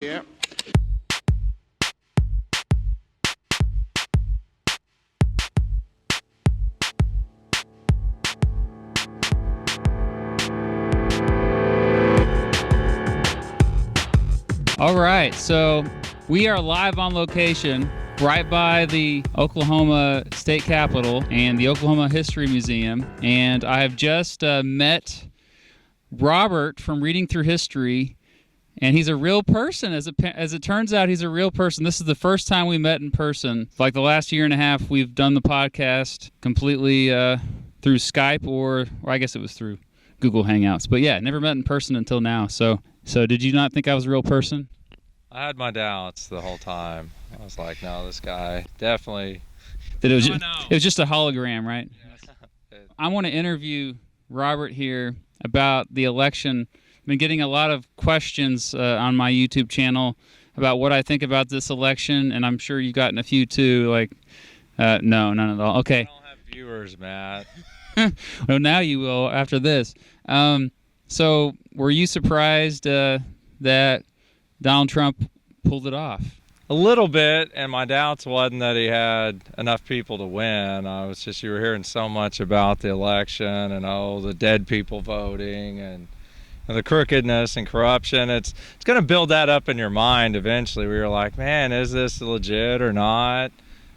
Yeah. All right, so we are live on location right by the Oklahoma State Capitol and the Oklahoma History Museum, and I have just met Robert from Reading Through History, and he's a real person. As it turns out, he's a real person. This is the first time we met in person. Like the last year and a half, we've done the podcast completely through Skype or I guess it was through Google Hangouts. But yeah, never met in person until now. So did you not think I was a real person? I had my doubts the whole time. I was like, no, this guy definitely. That it was just a hologram, right? Yeah. I want to interview Robert here about the election. I've been getting a lot of questions on my YouTube channel about what I think about this election, and I'm sure you've gotten a few too. Like, no, none at all. Okay. I don't have viewers, Matt. Well, now you will after this. So, were you surprised that Donald Trump pulled it off? A little bit, and my doubts wasn't that he had enough people to win. You were hearing so much about the election and the dead people voting and the crookedness and corruption. It's going to build that up in your mind eventually. We were like, man, is this legit or not?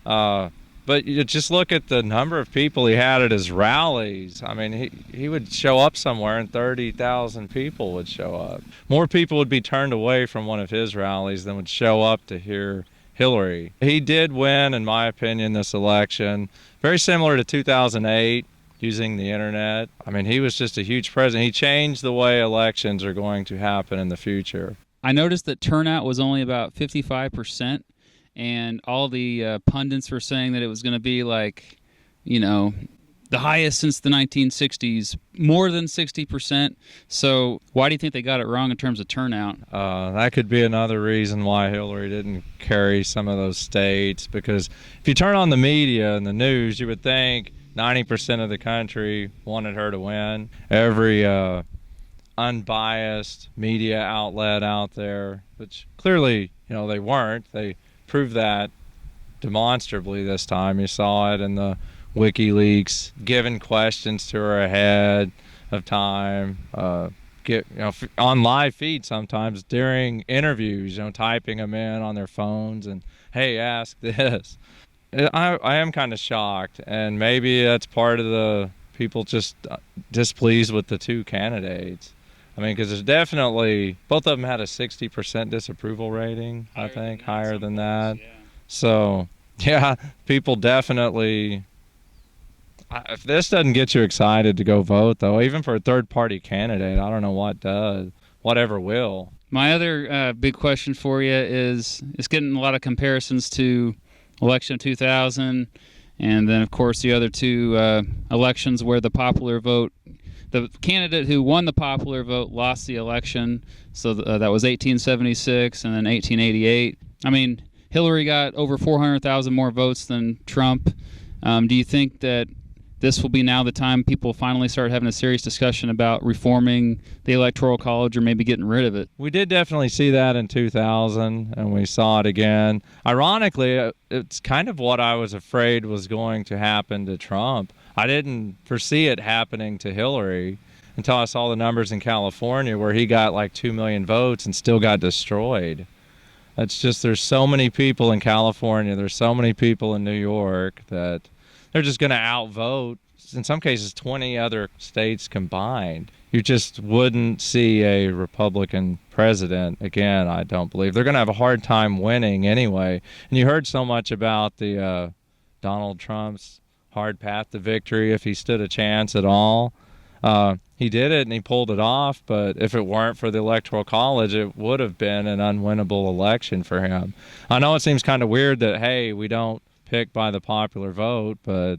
But you just look at the number of people he had at his rallies. I mean, he would show up somewhere and 30,000 people would show up. More people would be turned away from one of his rallies than would show up to hear Hillary. He did win, in my opinion, this election. Very similar to 2008, using the internet. I mean, he was just a huge president. He changed the way elections are going to happen in the future. I noticed that turnout was only about 55%. And all the pundits were saying that it was going to be like, the highest since the 1960s, more than 60%. So why do you think they got it wrong in terms of turnout? That could be another reason why Hillary didn't carry some of those states, because if you turn on the media and the news, you would think 90% of the country wanted her to win. Every unbiased media outlet out there, which clearly, they weren't. They proved that demonstrably this time. You saw it in the WikiLeaks giving questions to her ahead of time, on live feed sometimes during interviews, typing them in on their phones and, hey, ask this. I am kind of shocked, and maybe that's part of the people just displeased with the two candidates. I mean, because there's definitely, both of them had a 60% disapproval rating, I think, higher than that. Yeah. So, yeah, people definitely, if this doesn't get you excited to go vote, though, even for a third-party candidate, I don't know what does, whatever will. My other big question for you is, it's getting a lot of comparisons to election of 2000, and then, of course, the other two elections where the popular vote, the candidate who won the popular vote lost the election, so that was 1876 and then 1888. I mean, Hillary got over 400,000 more votes than Trump. Do you think that this will be now the time people finally start having a serious discussion about reforming the Electoral College or maybe getting rid of it? We did definitely see that in 2000, and we saw it again. Ironically, it's kind of what I was afraid was going to happen to Trump. I didn't foresee it happening to Hillary until I saw the numbers in California where he got like 2 million votes and still got destroyed. It's just, there's so many people in California, there's so many people in New York that they're just going to outvote, in some cases, 20 other states combined. You just wouldn't see a Republican president again, I don't believe. They're going to have a hard time winning anyway. And you heard so much about the Donald Trump's hard path to victory if he stood a chance at all. He did it and he pulled it off, but if it weren't for the Electoral College, it would have been an unwinnable election for him. I know it seems kind of weird that, hey, we don't pick by the popular vote, but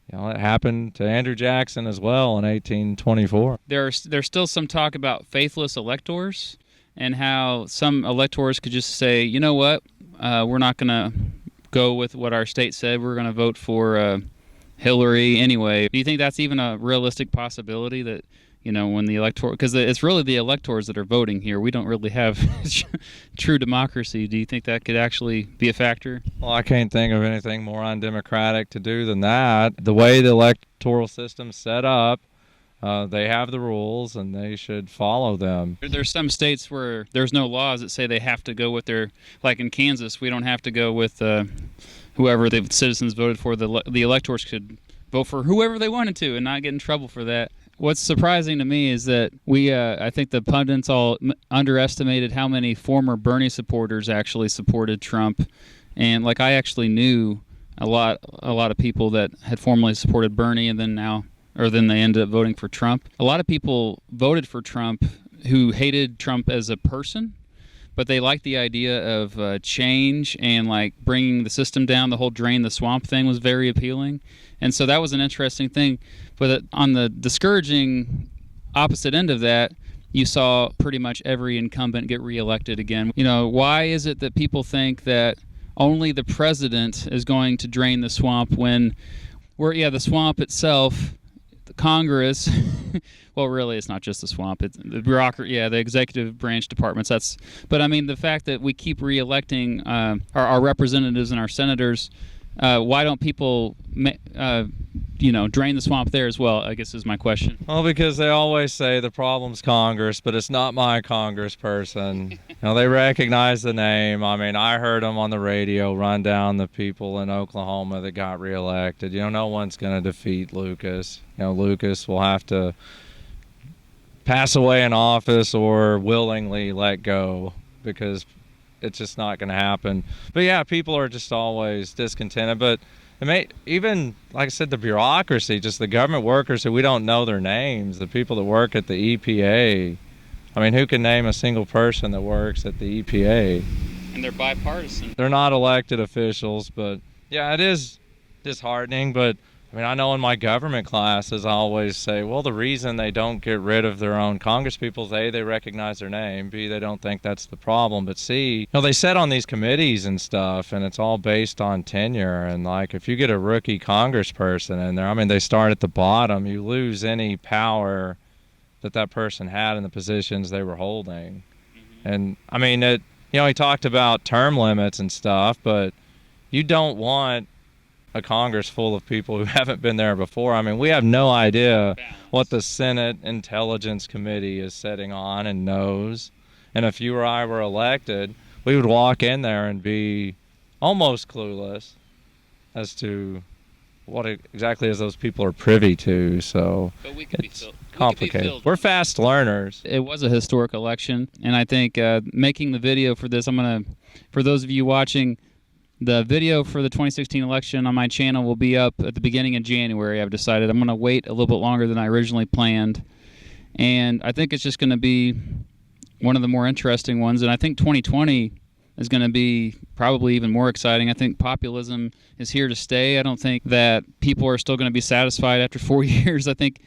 it happened to Andrew Jackson as well in 1824. There's still some talk about faithless electors and how some electors could just say, you know what, we're not going to go with what our state said. We're going to vote for Hillary anyway. Do you think that's even a realistic possibility that, when the elector, because it's really the electors that are voting here. We don't really have true democracy. Do you think that could actually be a factor? Well, I can't think of anything more undemocratic to do than that. The way the electoral system's set up, they have the rules and they should follow them. There's some states where there's no laws that say they have to go with their, like in Kansas, we don't have to go with whoever the citizens voted for. The electors could vote for whoever they wanted to and not get in trouble for that. What's surprising to me is that I think the pundits all underestimated how many former Bernie supporters actually supported Trump. And like I actually knew a lot of people that had formerly supported Bernie and then they ended up voting for Trump. A lot of people voted for Trump who hated Trump as a person, but they liked the idea of change and like bringing the system down. The whole drain the swamp thing was very appealing. And so that was an interesting thing. But on the discouraging opposite end of that, you saw pretty much every incumbent get reelected again. Why is it that people think that only the president is going to drain the swamp when the swamp itself, the Congress, well, really, it's not just the swamp. It's the bureaucracy, the executive branch departments. But I mean, the fact that we keep reelecting our representatives and our senators, why don't people, drain the swamp there as well, I guess is my question. Well, because they always say the problem's Congress, but it's not my congressperson. They recognize the name. I mean, I heard them on the radio run down the people in Oklahoma that got reelected. No one's going to defeat Lucas. Lucas will have to pass away in office or willingly let go because it's just not going to happen. But yeah, people are just always discontented. But even, like I said, the bureaucracy, just the government workers who we don't know their names, the people that work at the EPA. I mean, who can name a single person that works at the EPA? And they're bipartisan. They're not elected officials, but yeah, it is disheartening. But I mean, I know in my government classes, I always say, well, the reason they don't get rid of their own congresspeople is A, they recognize their name, B, they don't think that's the problem, but C, they sit on these committees and stuff, and it's all based on tenure, and like, if you get a rookie congressperson in there, I mean, they start at the bottom, you lose any power that person had in the positions they were holding. And I mean, he talked about term limits and stuff, but you don't want a Congress full of people who haven't been there before. I mean, we have no idea what the Senate Intelligence Committee is sitting on and knows. And if you or I were elected, we would walk in there and be almost clueless as to what exactly as those people are privy to. So but we could it's complicated. We're fast learners. It was a historic election, and I think making the video for this, for those of you watching, the video for the 2016 election on my channel will be up at the beginning of January. I've decided I'm going to wait a little bit longer than I originally planned. And I think it's just going to be one of the more interesting ones. And I think 2020 is going to be probably even more exciting. I think populism is here to stay. I don't think that people are still going to be satisfied after 4 years. I think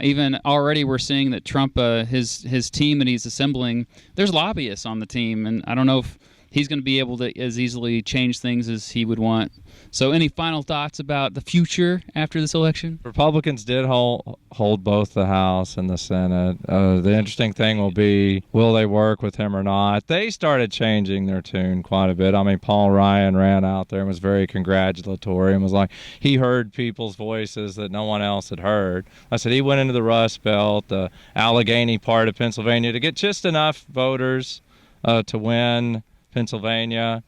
even already we're seeing that Trump, his team that he's assembling, there's lobbyists on the team. And I don't know if he's going to be able to as easily change things as he would want. So any final thoughts about the future after this election? Republicans did hold both the House and the Senate. The interesting thing will be, will they work with him or not? They started changing their tune quite a bit. I mean, Paul Ryan ran out there and was very congratulatory and was like, he heard people's voices that no one else had heard. I said he went into the Rust Belt, the Allegheny part of Pennsylvania, to get just enough voters to win Pennsylvania,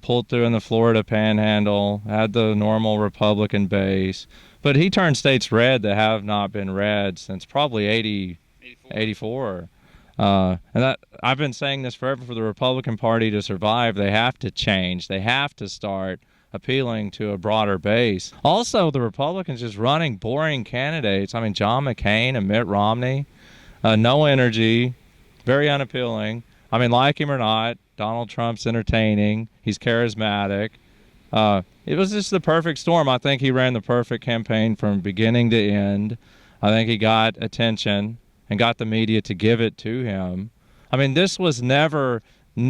pulled through in the Florida Panhandle, had the normal Republican base, but he turned states red that have not been red since probably 84. And that I've been saying this forever, for the Republican Party to survive, they have to change. They have to start appealing to a broader base. Also, the Republicans just running boring candidates. I mean, John McCain and Mitt Romney, no energy, very unappealing. I mean, like him or not, Donald Trump's entertaining. He's charismatic. It was just the perfect storm. I think he ran the perfect campaign from beginning to end. I think he got attention and got the media to give it to him. I mean, this was never,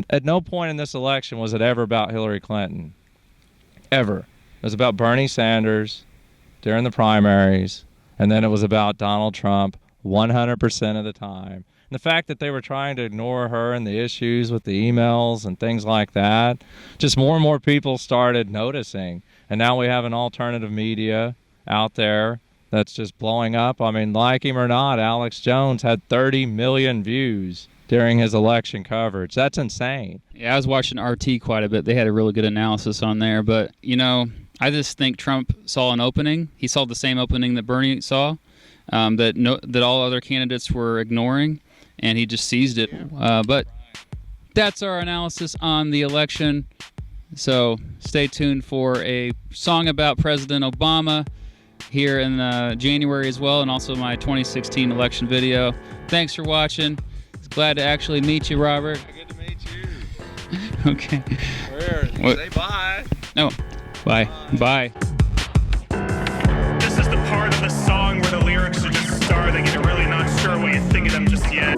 at no point in this election was it ever about Hillary Clinton. Ever. It was about Bernie Sanders during the primaries, and then it was about Donald Trump 100% of the time. And the fact that they were trying to ignore her and the issues with the emails and things like that, just more and more people started noticing. And now we have an alternative media out there that's just blowing up. I mean, like him or not, Alex Jones had 30 million views during his election coverage. That's insane. Yeah, I was watching RT quite a bit. They had a really good analysis on there. But, I just think Trump saw an opening. He saw the same opening that Bernie saw, that all other candidates were ignoring, and he just seized it. But that's our analysis on the election. So stay tuned for a song about President Obama here in January as well, and also my 2016 election video. Thanks for watching. Glad to actually meet you, Robert. Good to meet you. Okay. Say bye. No. Bye. Bye. This is the part of the song where the lyrics are just starting and you're really not sure what you think of them just yet.